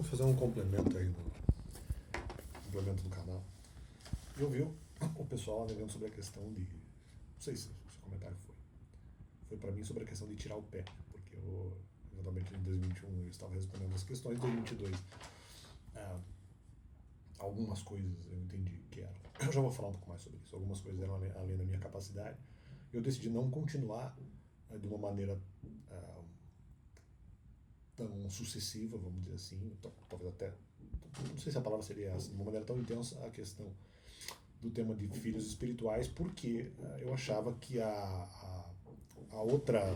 fazer um complemento aí complemento do canal. Eu vi o pessoal alegando sobre a questão de. Não sei se o comentário foi para mim sobre a questão de tirar o pé, porque eventualmente em 2021 eu estava respondendo as questões, em 2022 algumas coisas eu entendi que eram. Eu já vou falar um pouco mais sobre isso. Algumas coisas eram além da minha capacidade. Eu decidi não continuar de uma maneira tão sucessiva, vamos dizer assim, talvez até, não sei se a palavra seria essa, de uma maneira tão intensa a questão do tema de filhos espirituais, porque eu achava que a outra,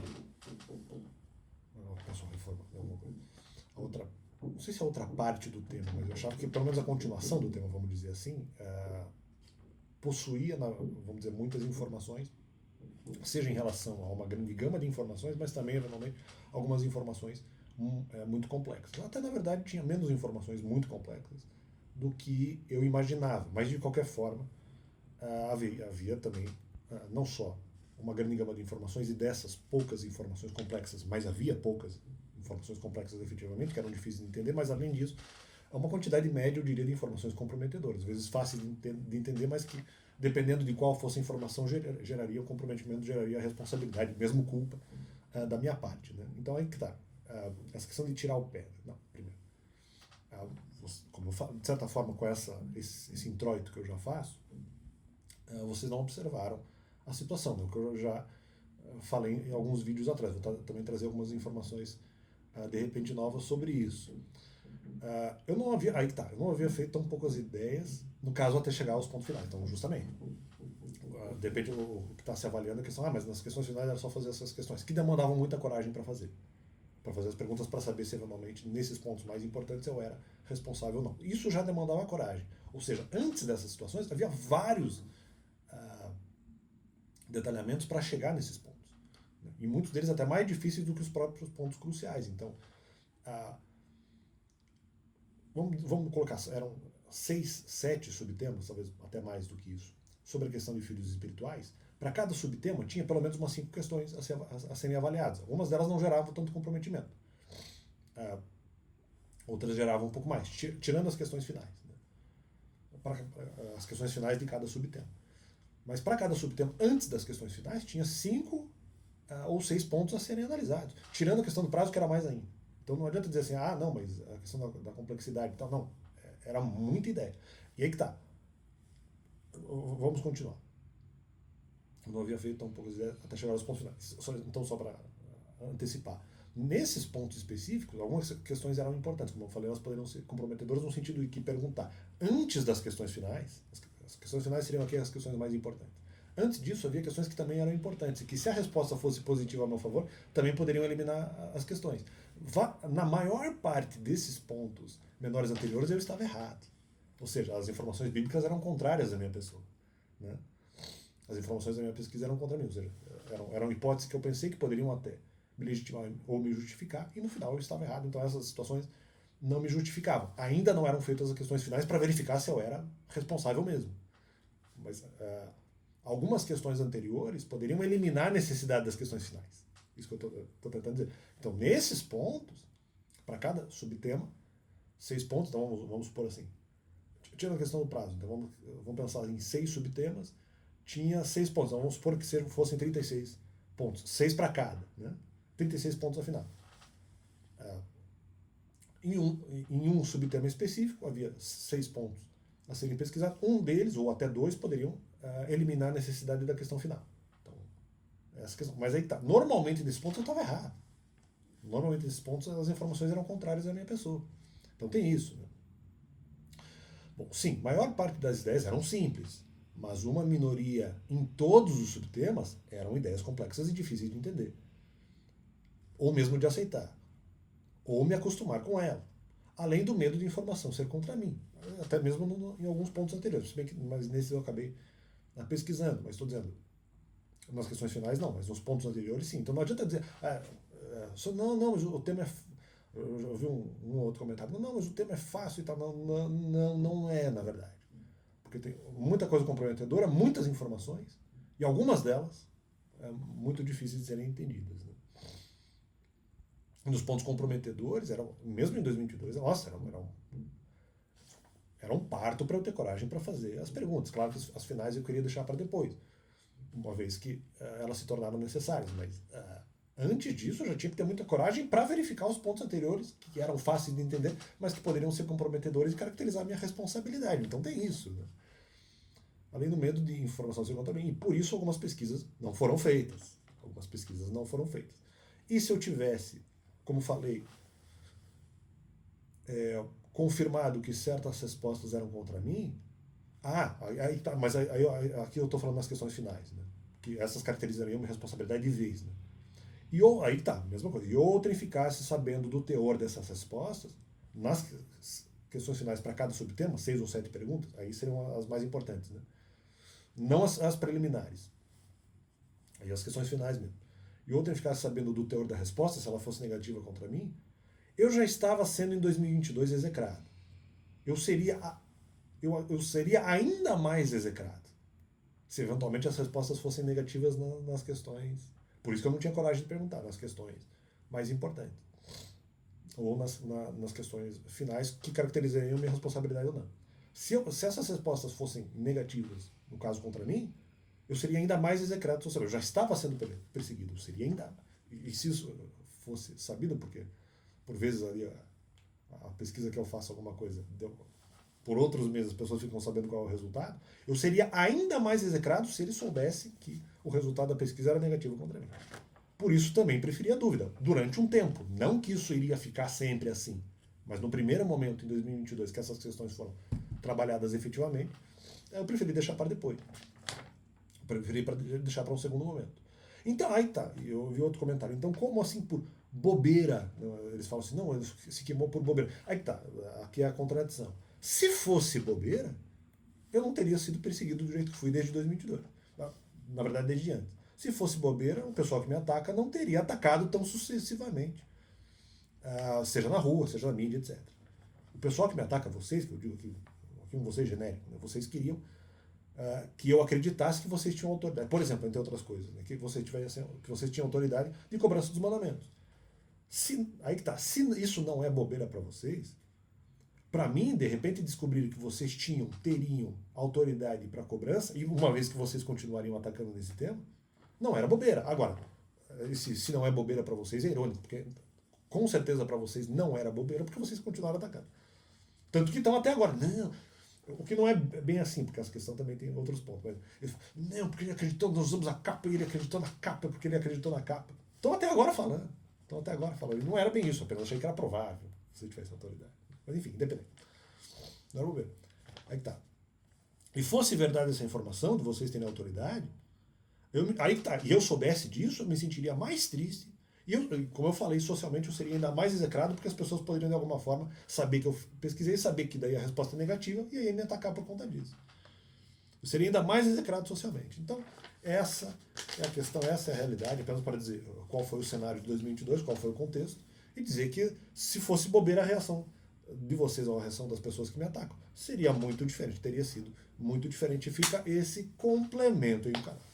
a outra, não sei se é a outra parte do tema, mas eu achava que pelo menos a continuação do tema, vamos dizer assim, possuía, vamos dizer, muitas informações, seja em relação a uma grande gama de informações, mas também, eventualmente, algumas informações muito complexas. Até, na verdade, tinha menos informações muito complexas do que eu imaginava, mas, de qualquer forma, havia também, não só uma grande gama de informações, e dessas poucas informações complexas, mas havia poucas informações complexas efetivamente, que eram difíceis de entender, mas, além disso, uma quantidade média, eu diria, de informações comprometedoras, às vezes fáceis de entender, mas que, dependendo de qual fosse a informação, geraria o comprometimento, geraria a responsabilidade, mesmo culpa, da minha parte. Né? Então aí que está. Essa questão de tirar o pé. Não, primeiro. Como de certa forma, com esse introito que eu já faço, vocês não observaram a situação, né? Que eu já falei em alguns vídeos atrás. Vou também trazer algumas informações, de repente, novas sobre isso. Eu não havia feito tão poucas ideias, no caso, até chegar aos pontos finais. Então, justamente, de repente, o que está se avaliando é a questão, mas nas questões finais era só fazer essas questões, que demandavam muita coragem para fazer as perguntas, para saber se, eventualmente, nesses pontos mais importantes, eu era responsável ou não. Isso já demandava coragem. Ou seja, antes dessas situações, havia vários detalhamentos para chegar nesses pontos. Né? E muitos deles até mais difíceis do que os próprios pontos cruciais. Então, vamos colocar, eram 6, 7 subtemas, talvez até mais do que isso, sobre a questão de filhos espirituais. Para cada subtema tinha pelo menos umas 5 questões a serem avaliadas. Algumas delas não geravam tanto comprometimento. Outras geravam um pouco mais, tirando as questões finais. Né? As questões finais de cada subtema. Mas para cada subtema, antes das questões finais, tinha 5 ou 6 pontos a serem analisados. Tirando a questão do prazo, que era mais ainda. Então não adianta dizer assim, não, mas a questão da complexidade e tal. Não, era muita ideia. E aí que tá. Vamos continuar. Eu não havia feito tão poucas ideias até chegar aos pontos finais. Então, só para antecipar. Nesses pontos específicos, algumas questões eram importantes. Como eu falei, elas poderiam ser comprometedoras no sentido de que perguntar antes das questões finais, as questões finais seriam aqui as questões mais importantes. Antes disso, havia questões que também eram importantes, e que, se a resposta fosse positiva a meu favor, também poderiam eliminar as questões. Na maior parte desses pontos menores anteriores, eu estava errado. Ou seja, as informações bíblicas eram contrárias à minha pessoa. Né? As informações da minha pesquisa eram contra mim, ou seja, eram hipóteses que eu pensei que poderiam até me legitimar ou me justificar, e no final eu estava errado. Então essas situações não me justificavam. Ainda não eram feitas as questões finais para verificar se eu era responsável mesmo. Mas algumas questões anteriores poderiam eliminar a necessidade das questões finais. Isso que eu estou tentando dizer. Então, nesses pontos, para cada subtema, 6 pontos, então vamos supor assim, tirando a questão do prazo, então vamos pensar em 6 subtemas, tinha 6 pontos, então vamos supor que fossem 36 pontos, 6 para cada, né? 36 pontos afinal. Em um subtema específico, havia 6 pontos a serem pesquisados, um deles, ou até 2, poderiam eliminar a necessidade da questão final. Então, essa questão. Mas aí tá. Normalmente, nesses pontos, eu estava errado. Normalmente, nesses pontos, as informações eram contrárias à minha pessoa. Então, tem isso. Né? Bom, sim, a maior parte das ideias eram simples, mas uma minoria em todos os subtemas eram ideias complexas e difíceis de entender. Ou mesmo de aceitar. Ou me acostumar com ela. Além do medo de informação ser contra mim. Até mesmo em alguns pontos anteriores. Mas nesses eu acabei pesquisando. Mas estou dizendo, nas questões finais não, mas nos pontos anteriores sim. Então não adianta dizer, não, mas o tema é... Eu já ouvi um outro comentário, não, mas o tema é fácil e tal. Não é, na verdade. Porque tem muita coisa comprometedora, muitas informações, e algumas delas muito difíceis de serem entendidas. Né? Um dos pontos comprometedores, mesmo em 2022, nossa, era um parto para eu ter coragem para fazer as perguntas. Claro que as finais eu queria deixar para depois, uma vez que elas se tornaram necessárias, mas antes disso eu já tinha que ter muita coragem para verificar os pontos anteriores, que eram fáceis de entender, mas que poderiam ser comprometedores e caracterizar a minha responsabilidade. Então tem isso, né? Além do medo de informação ser contra mim. E por isso algumas pesquisas não foram feitas. Algumas pesquisas não foram feitas. E se eu tivesse, como falei, confirmado que certas respostas eram contra mim, aí tá, mas aqui eu estou falando nas questões finais, né? Que essas caracterizariam minha responsabilidade de vez, né? E aí tá, mesma coisa. E outra ficasse sabendo do teor dessas respostas, nas questões finais para cada subtema, 6 ou 7 perguntas, aí seriam as mais importantes, né? Não as preliminares. Aí as questões finais mesmo. E outra ficasse sabendo do teor da resposta, se ela fosse negativa contra mim, eu já estava sendo em 2022 execrado. Eu seria ainda mais execrado se eventualmente as respostas fossem negativas nas questões. Por isso que eu não tinha coragem de perguntar nas questões mais importantes. Ou nas questões finais que caracterizariam minha responsabilidade ou não. Se essas respostas fossem negativas, no caso contra mim, eu seria ainda mais execrado socialmente. Eu já estava sendo perseguido, eu seria ainda. E se isso fosse sabido, porque por vezes ali a pesquisa que eu faço alguma coisa, por outros meses as pessoas ficam sabendo qual é o resultado, eu seria ainda mais execrado se ele soubesse que o resultado da pesquisa era negativo contra mim. Por isso também preferi a dúvida, durante um tempo. Não que isso iria ficar sempre assim, mas no primeiro momento, em 2022, que essas questões foram trabalhadas efetivamente, eu preferi deixar para depois. Preferi deixar para um segundo momento. Então, aí tá, eu vi outro comentário. Então, como assim por bobeira? Eles falam assim, não, ele se queimou por bobeira. Aí tá, aqui é a contradição. Se fosse bobeira, eu não teria sido perseguido do jeito que fui desde 2022. Na verdade, desde antes. Se fosse bobeira, o pessoal que me ataca não teria atacado tão sucessivamente. Seja na rua, seja na mídia, etc. O pessoal que me ataca, vocês, que eu digo aqui um vocês genérico, né? Vocês queriam que eu acreditasse que vocês tinham autoridade. Por exemplo, entre outras coisas, né? Que vocês tinham autoridade de cobrança dos mandamentos. Aí que tá. Se isso não é bobeira para vocês, para mim, de repente, descobrir que vocês teriam autoridade para cobrança, e uma vez que vocês continuariam atacando nesse tema, não era bobeira. Agora, se não é bobeira para vocês, é irônico, porque com certeza para vocês não era bobeira, porque vocês continuaram atacando. Tanto que estão até agora. Não, o que não é bem assim, porque essa questão também tem outros pontos. Mas ele fala, não, porque ele acreditou, nós usamos a capa e ele acreditou na capa, porque ele acreditou na capa. Estão até agora falando. E não era bem isso, apenas achei que era provável se ele tivesse autoridade. Mas enfim, independente. Não era bobeira. Aí que tá. E fosse verdade essa informação de vocês terem autoridade, aí que tá. E eu soubesse disso, eu me sentiria mais triste. E como eu falei, socialmente eu seria ainda mais execrado, porque as pessoas poderiam de alguma forma saber que eu pesquisei, saber que daí a resposta é negativa e aí me atacar por conta disso. Eu seria ainda mais execrado socialmente. Então, essa é a questão, essa é a realidade, apenas para dizer qual foi o cenário de 2022, qual foi o contexto, e dizer que se fosse bobeira a reação de vocês ou a reação das pessoas que me atacam, seria muito diferente, teria sido muito diferente. E fica esse complemento aí, cara.